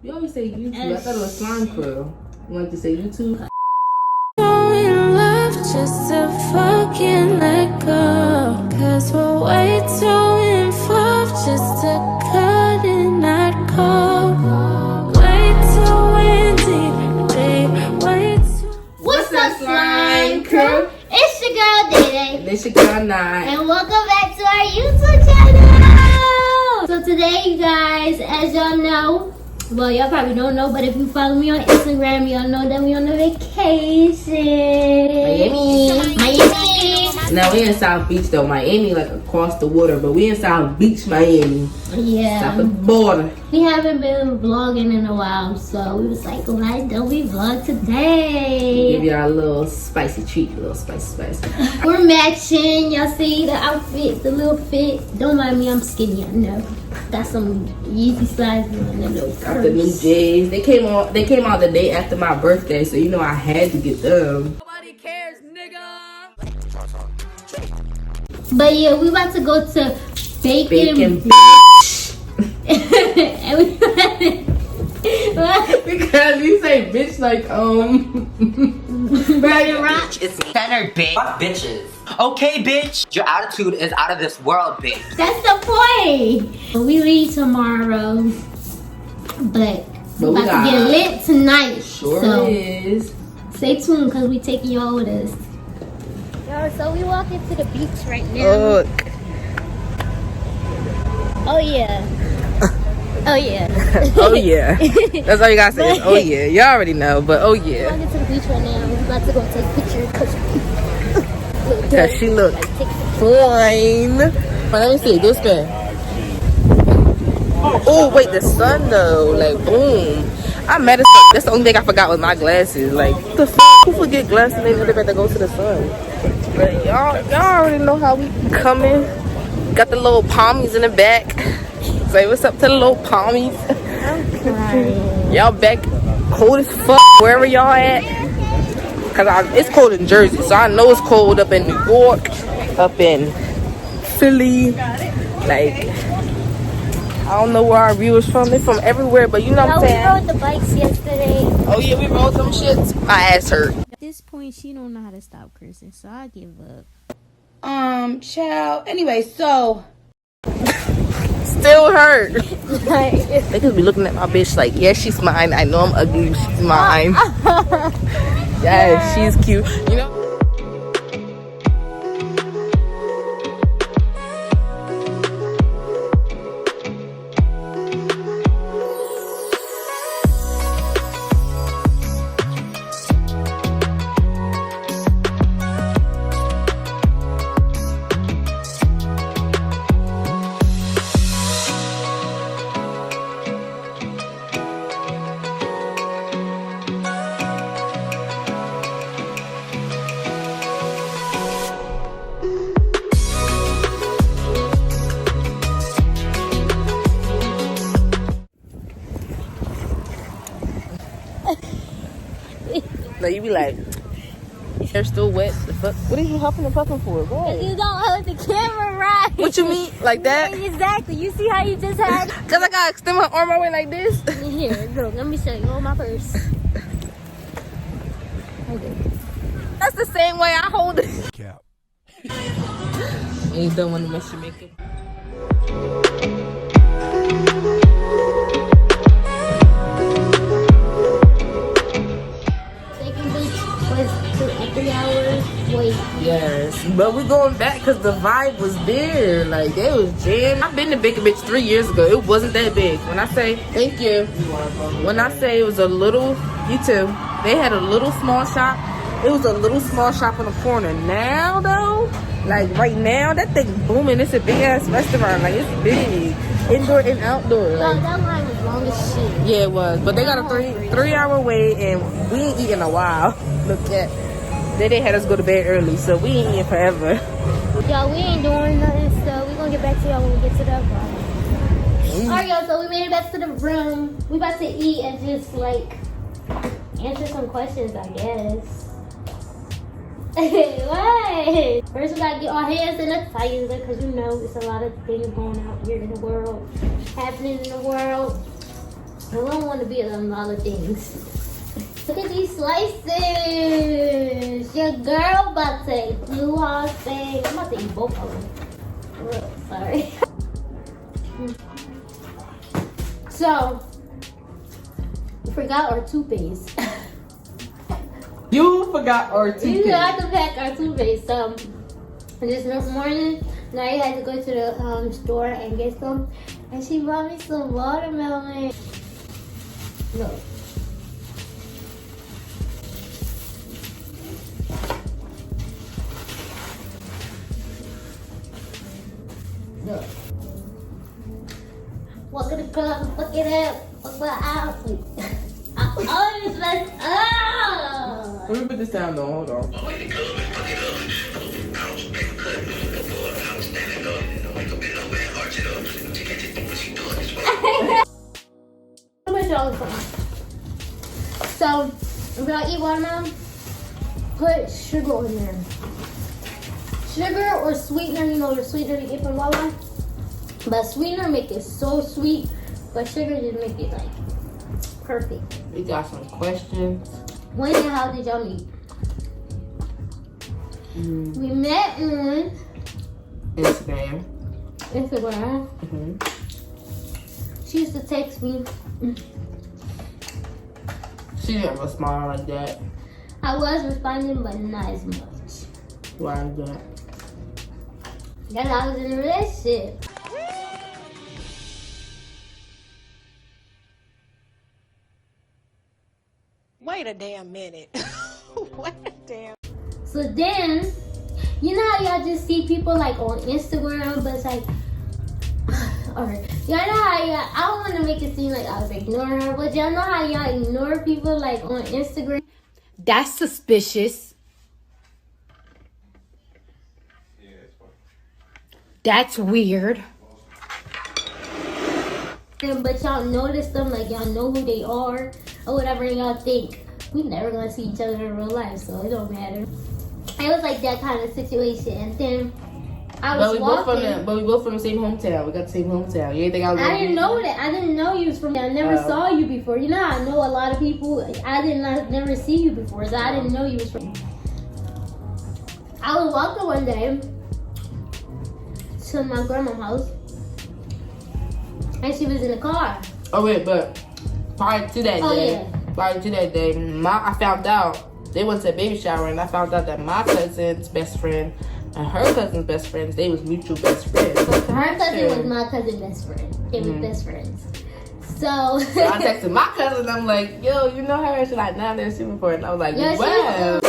You always say YouTube. I thought it was Slime Crew. You wanted to say YouTube? So in love just to fucking let go. Cause we're way too involved just to cut and not go. Way too in deep, way too. What's up, Slime Crew? It's your girl Day. And it's your girl Nye. And welcome back to our YouTube channel. So today, you guys, as y'all know, well, y'all probably don't know, but if you follow me on Instagram, y'all know that we on a vacation. Miami. Now we in South Beach though. Miami like across the water, but we in South Beach, Miami. Yeah. South of the border. We haven't been vlogging in a while, so we was like, why don't we vlog today? Give y'all a little spicy treat, a little spicy. We're matching. Y'all see the outfit, the little fit. Don't mind me, I'm skinny, I know. Got some Yeezy slides and a little Got the new J's. They came out the day after my birthday, so you know I had to get them. Nobody cares, nigga. But yeah, we about to go to Bacon and we because you say bitch like Burger Rock. It's centered, bitch. Fuck bitches. Okay, bitch. Your attitude is out of this world, bitch. That's the point. We leave tomorrow, but we about to get lit tonight. Sure so is. Stay tuned because we taking y'all with us. Yo, so we walking to the beach right now. Look. Oh yeah. Oh yeah. Oh yeah. That's all you gotta say. Is, oh yeah. You already know, but oh We're yeah. walking to the beach right now. We're about to go take pictures Cause she look fine. Let me see. Do a spin. Oh wait, the sun though. Like boom. I met as fuck. That's the only thing I forgot with my glasses. Like the fuck, who forget glasses and they never better go to the sun. But y'all already know how we coming. Got the little palmies in the back. Say what's up to the little palmies. Y'all back cold as fuck wherever y'all at. Cause it's cold in Jersey, so I know it's cold up in New York, up in Philly. Like I don't know where our viewers from. They're from everywhere, but you know what I'm saying. We rode the bikes yesterday. Oh yeah, we rode some shits. My ass hurt. At this point, she don't know how to stop cursing, so I give up. Child. Anyway, so Still hurt. They could be looking at my bitch like, yeah, she's mine. I know I'm ugly, she's mine. Yeah, she's cute. You know. So you be like, hair still wet. The fuck? What are you huffing and puffing for? What? You don't hold the camera right. What you mean? Like that? Exactly. You see how you just had? Cause I gotta extend my arm away like this. Here, look. Let me show you. Hold my purse. Okay. That's the same way I hold it. Cap. You don't want to mess your makeup. Yes, but we going back because the vibe was there. Like they was jam. I've been to Bacon Bitch 3 years ago. It wasn't that big. When I say thank you, when I say it was a little, you too. They had a little small shop. It was a little small shop on the corner. Now though, like right now, that thing booming. It's a big ass restaurant. Like it's big, indoor and outdoor. Like, that line was long as shit. yeah, it was. But they got a three hour wait, and we ain't eating a while. Look at. They had us go to bed early, so we ain't eating forever. Y'all, we ain't doing nothing, so we gonna get back to y'all when we get to that bar. Alright, y'all, so we made it back to the room. We about to eat and just, like, answer some questions, I guess. What? First, we gotta get our hands sanitizer, because you know, it's a lot of things going out here in the world, happening in the world. I don't want to be a lot of things. Look at these slices. Your girl about to do all thing. I'm about to eat both of them. Oh, sorry. So, we forgot our toothpaste. You forgot our toothpaste. You forgot to pack our toothpaste. So, this morning, Nari had to go to the store and get some. And she brought me some watermelon. Look. Look. Walk in the club, fuck it up, fuck my outfit. I always mess up. Let me put this down though, hold on. So, if y'all eat watermelon, put sugar in there. Sugar or sweetener, you know the sweetener you get from Wawa. But sweetener make it so sweet, but sugar just make it like perfect. We got some questions. When and how did y'all meet? We met on Instagram. Instagram. She used to text me. She didn't respond like that. I was responding, but not as much. Why is that? Because I was in a relationship. Wait a damn minute. Wait a damn. So then, you know how y'all just see people like on Instagram, but it's like, alright. Y'all know how y'all, I don't want to make it seem like I was ignoring her, but y'all know how y'all ignore people like on Instagram? That's suspicious. That's weird. But y'all notice them, like y'all know who they are or whatever, and y'all think we never gonna see each other in real life, so it don't matter. It was like that kind of situation, and then I was walking. But we both from the same hometown. We got the same hometown. You ain't think I was? I didn't know that. I didn't know you was from. I never saw you before. You know, I know a lot of people. I never see you before, so I didn't know you was from. I was walking one day to my grandma's house, and she was in the car. Oh wait, but prior to that day, I found out they went to a baby shower, and I found out that my cousin's best friend and her cousin's best friends, they was mutual best friends. Her cousin was my cousin's best friend. They were best friends. So I texted my cousin. I'm like, yo, you know her? She's like, nah, they're super for it. And I was like, yeah, wow.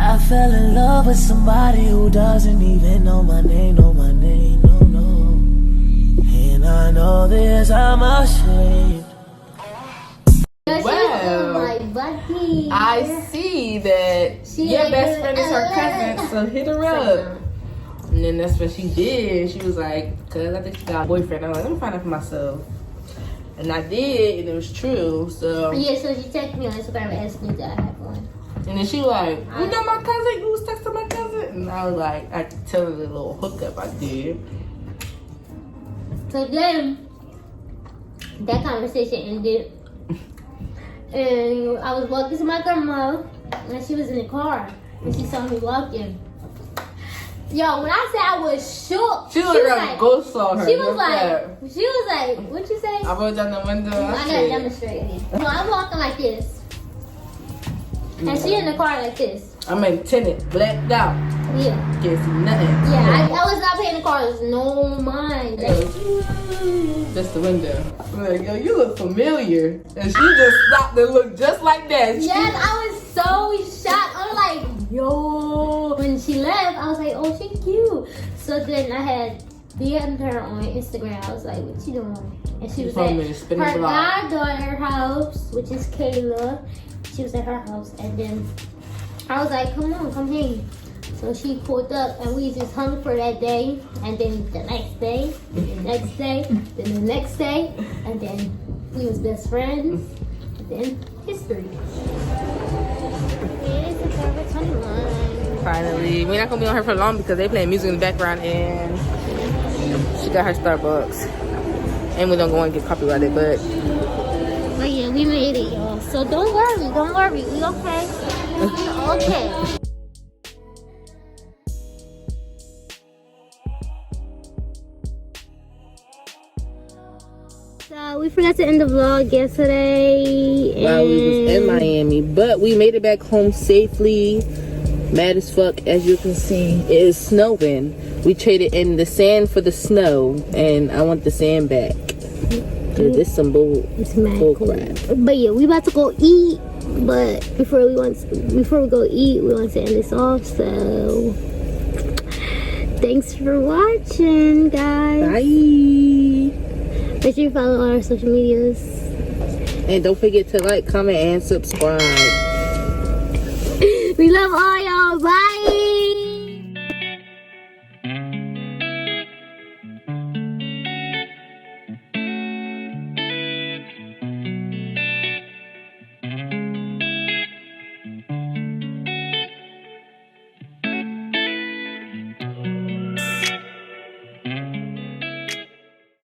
I fell in love with somebody who doesn't even know my name, no, no. And I know this, I'm ashamed. Wow. I see that your best friend is her cousin, so hit her up. And then that's what she did. She was like, cause I think she got a boyfriend. I'm like, let me find out for myself. And I did, and it was true. So yeah, so she texted me on Instagram and asked me that I have one. And then she was like, you know my cousin? You was texting my cousin? And I was like, I could tell her the little hookup I did. So then, that conversation ended. And I was walking to my grandma, and she was in the car, and she saw me walking. Yo, when I said I was shook, she was like, ghost saw her. She was like, what'd you say? I rolled down the window. I gotta demonstrate it. So I'm walking like this. And she in the car like this. I'm in tinted, blacked out. Yeah. Can't see nothing. Yeah, I was not paying the cars no mind. Just the window. I'm like, yo, you look familiar. And she just stopped and looked just like that. Yes, I was so shocked. I'm like, yo. When she left, I was like, oh, she cute. So then I had DM'd her on Instagram. I was like, what you doing? And she was at her goddaughter house, which is Kayla. She was at her house, and then I was like, come on, come here. So she pulled up, and we just hung for that day, and then the next day, the next day, then the next day, and then we was best friends, and then history. It's a Forever 21. Finally, we're not gonna be on here for long because they playing music in the background, and She got her Starbucks. And we don't go and get copyrighted, but yeah, we made it, y'all. So don't worry. We okay. Okay. So we forgot to end the vlog yesterday. while we was in Miami, but we made it back home safely. Mad as fuck, as you can see. It is snowing. We traded in the sand for the snow, and I want the sand back. Cause this some bull crap. But yeah, we about to go eat. But before we go eat, we want to end this off. So thanks for watching, guys. Bye. Make sure you follow all our social medias. And don't forget to like, comment, and subscribe. We love all y'all. Bye.